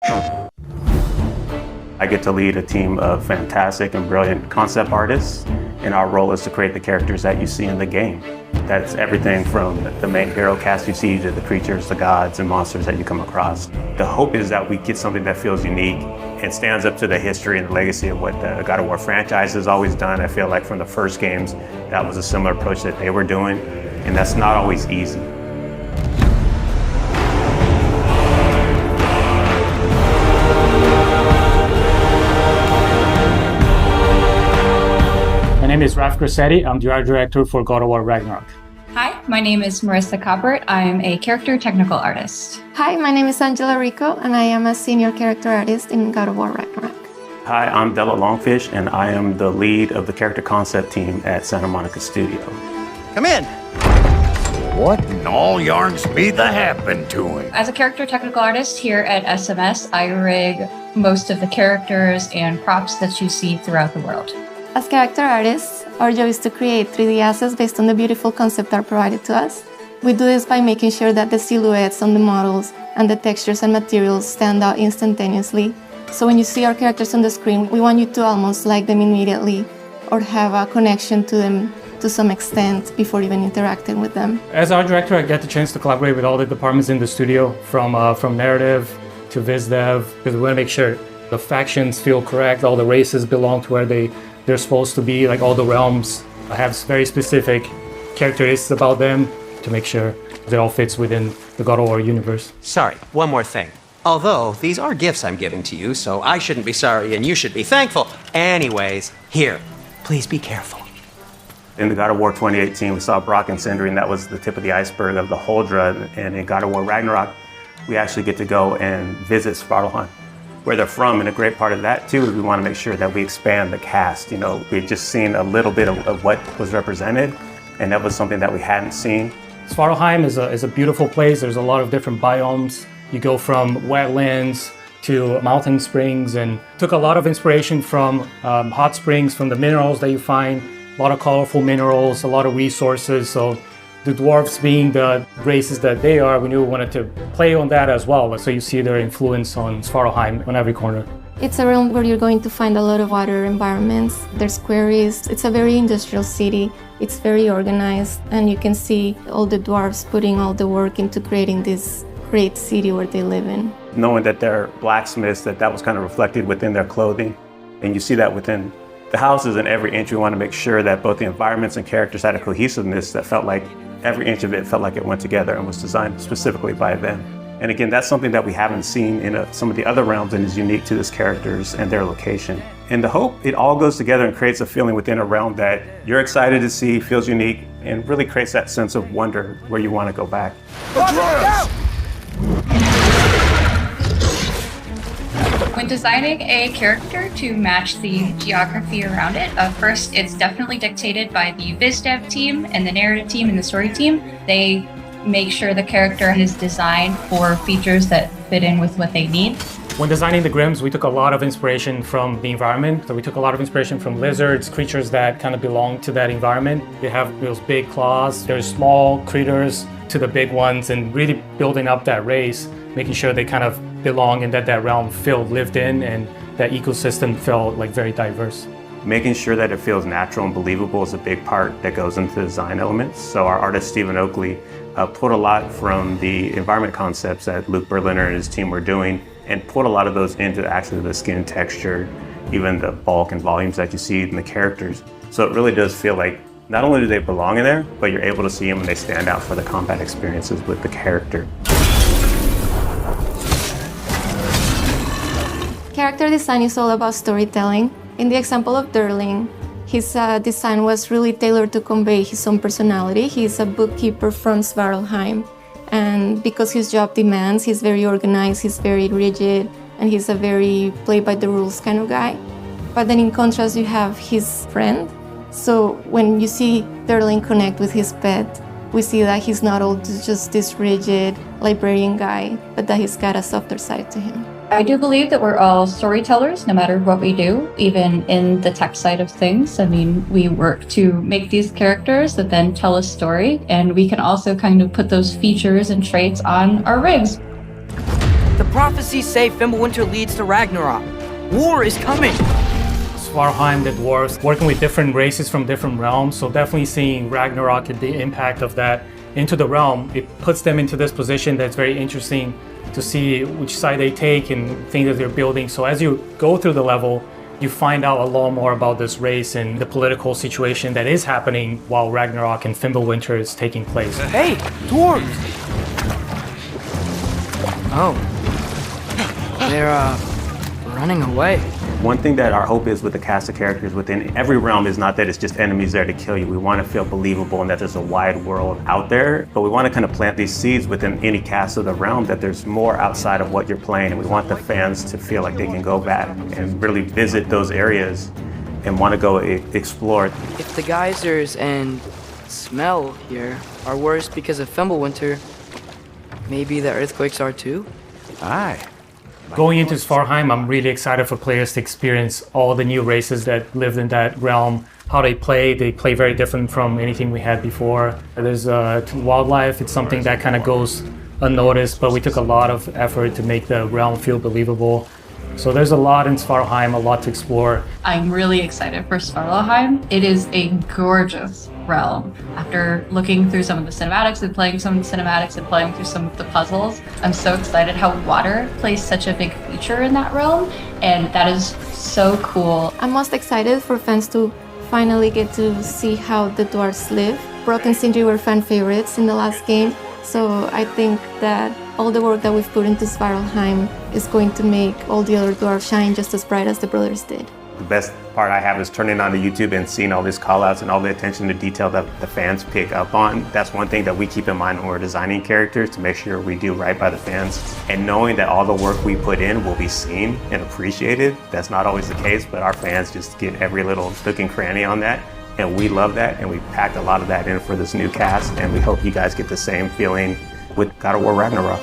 I get to lead a team of fantastic and brilliant concept artists, and our role is to create the characters that you see in the game. That's everything from the main hero cast you see to the creatures, the gods, and monsters that you come across. The hope is that we get something that feels unique and stands up to the history and the legacy of what the God of War franchise has always done. I feel like from the first games, that was a similar approach that they were doing, and that's not always easy. My name is Raf Grassetti. I'm the art director for God of War Ragnarok. Hi, my name is Marissa Coppert. I'm a character technical artist. Hi, my name is Angela Rico, and I am a senior character artist in God of War Ragnarok. Hi, I'm Della Longfish, and I am the lead of the character concept team at Santa Monica Studio. Come in. What in all yarns me that happened to him? As a character technical artist here at SMS, I rig most of the characters and props that you see throughout the world. As character artists, our job is to create 3D assets based on the beautiful concept art provided to us. We do this by making sure that the silhouettes on the models and the textures and materials stand out instantaneously. So when you see our characters on the screen, we want you to almost like them immediately or have a connection to them to some extent before even interacting with them. As art director, I get the chance to collaborate with all the departments in the studio, from narrative to viz dev, because we want to make sure the factions feel correct, all the races belong to where they're supposed to be, like all the realms have very specific characteristics about them to make sure it all fits within the God of War universe. Sorry, one more thing. Although, these are gifts I'm giving to you, so I shouldn't be sorry and you should be thankful. Anyways, here, please be careful. In the God of War 2018, we saw Brock and Sindri, and that was the tip of the iceberg of the Huldra. And in God of War Ragnarok, we actually get to go and visit Svartalfheim, where they're from, and a great part of that too is we want to make sure that we expand the cast. You know, we've just seen a little bit of what was represented, and that was something that we hadn't seen. Svartalfheim is a beautiful place. There's a lot of different biomes. You go from wetlands to mountain springs, and took a lot of inspiration from hot springs, from the minerals that you find, a lot of colorful minerals, a lot of resources. So the dwarves being the races that they are, we knew we wanted to play on that as well. So you see their influence on Svartalfheim on every corner. It's a realm where you're going to find a lot of water environments. There's quarries. It's a very industrial city. It's very organized, and you can see all the dwarves putting all the work into creating this great city where they live in. Knowing that they're blacksmiths, that was kind of reflected within their clothing. And you see that within the houses and every inch. We want to make sure that both the environments and characters had a cohesiveness that felt like every inch of it felt like it went together and was designed specifically by them. And again, that's something that we haven't seen in some of the other realms and is unique to these characters and their location. And the hope, it all goes together and creates a feeling within a realm that you're excited to see, feels unique, and really creates that sense of wonder where you want to go back. When designing a character to match the geography around it, first it's definitely dictated by the viz dev team and the narrative team and the story team. They make sure the character is designed for features that fit in with what they need. When designing the Grims, we took a lot of inspiration from the environment. So we took a lot of inspiration from lizards, creatures that kind of belong to that environment. They have those big claws. There's small critters to the big ones, and really building up that race, making sure they kind of belong and that realm felt lived in and that ecosystem felt like very diverse. Making sure that it feels natural and believable is a big part that goes into the design elements. So our artist, Stephen Oakley, put a lot from the environment concepts that Luke Berliner and his team were doing and put a lot of those into actually the skin texture, even the bulk and volumes that you see in the characters. So it really does feel like not only do they belong in there, but you're able to see them and they stand out for the combat experiences with the character. Character design is all about storytelling. In the example of Durling, his design was really tailored to convey his own personality. He's a bookkeeper from Svartalfheim, and because his job demands, he's very organized, he's very rigid, and he's a very play-by-the-rules kind of guy. But then in contrast, you have his friend. So when you see Durling connect with his pet, we see that he's not all just this rigid librarian guy, but that he's got a softer side to him. I do believe that we're all storytellers, no matter what we do, even in the tech side of things. I mean, we work to make these characters that then tell a story, and we can also kind of put those features and traits on our rigs. The prophecies say Fimbulwinter leads to Ragnarok. War is coming. Svartalfheim, the dwarves, working with different races from different realms, so definitely seeing Ragnarok and the impact of that into the realm, it puts them into this position that's very interesting to see which side they take and things that they're building. So as you go through the level, you find out a lot more about this race and the political situation that is happening while Ragnarok and Fimbulwinter is taking place. Hey, dwarves! Oh. They're, running away. One thing that our hope is with the cast of characters within every realm is not that it's just enemies there to kill you. We want to feel believable and that there's a wide world out there, but we want to kind of plant these seeds within any cast of the realm that there's more outside of what you're playing, and we want the fans to feel like they can go back and really visit those areas and want to go explore. If the geysers and smell here are worse because of Fimbulwinter, maybe the earthquakes are too? Aye. Going into Svartalfheim, I'm really excited for players to experience all the new races that lived in that realm, how they play. They play very different from anything we had before. There's wildlife, it's something that kind of goes unnoticed, but we took a lot of effort to make the realm feel believable. So there's a lot in Svartalfheim, a lot to explore. I'm really excited for Svartalfheim. It is a gorgeous realm. After looking through some of the cinematics and playing some of the cinematics and playing through some of the puzzles, I'm so excited how water plays such a big feature in that realm, and that is so cool. I'm most excited for fans to finally get to see how the dwarves live. Brock and Sindri were fan favorites in the last game, so I think that all the work that we've put into Svartalfheim is going to make all the other dwarves shine just as bright as the brothers did. The best part I have is turning on to YouTube and seeing all these call-outs and all the attention to detail that the fans pick up on. That's one thing that we keep in mind when we're designing characters, to make sure we do right by the fans. And knowing that all the work we put in will be seen and appreciated, that's not always the case, but our fans just get every little nook and cranny on that. And we love that, and we packed a lot of that in for this new cast, and we hope you guys get the same feeling with God of War Ragnarok.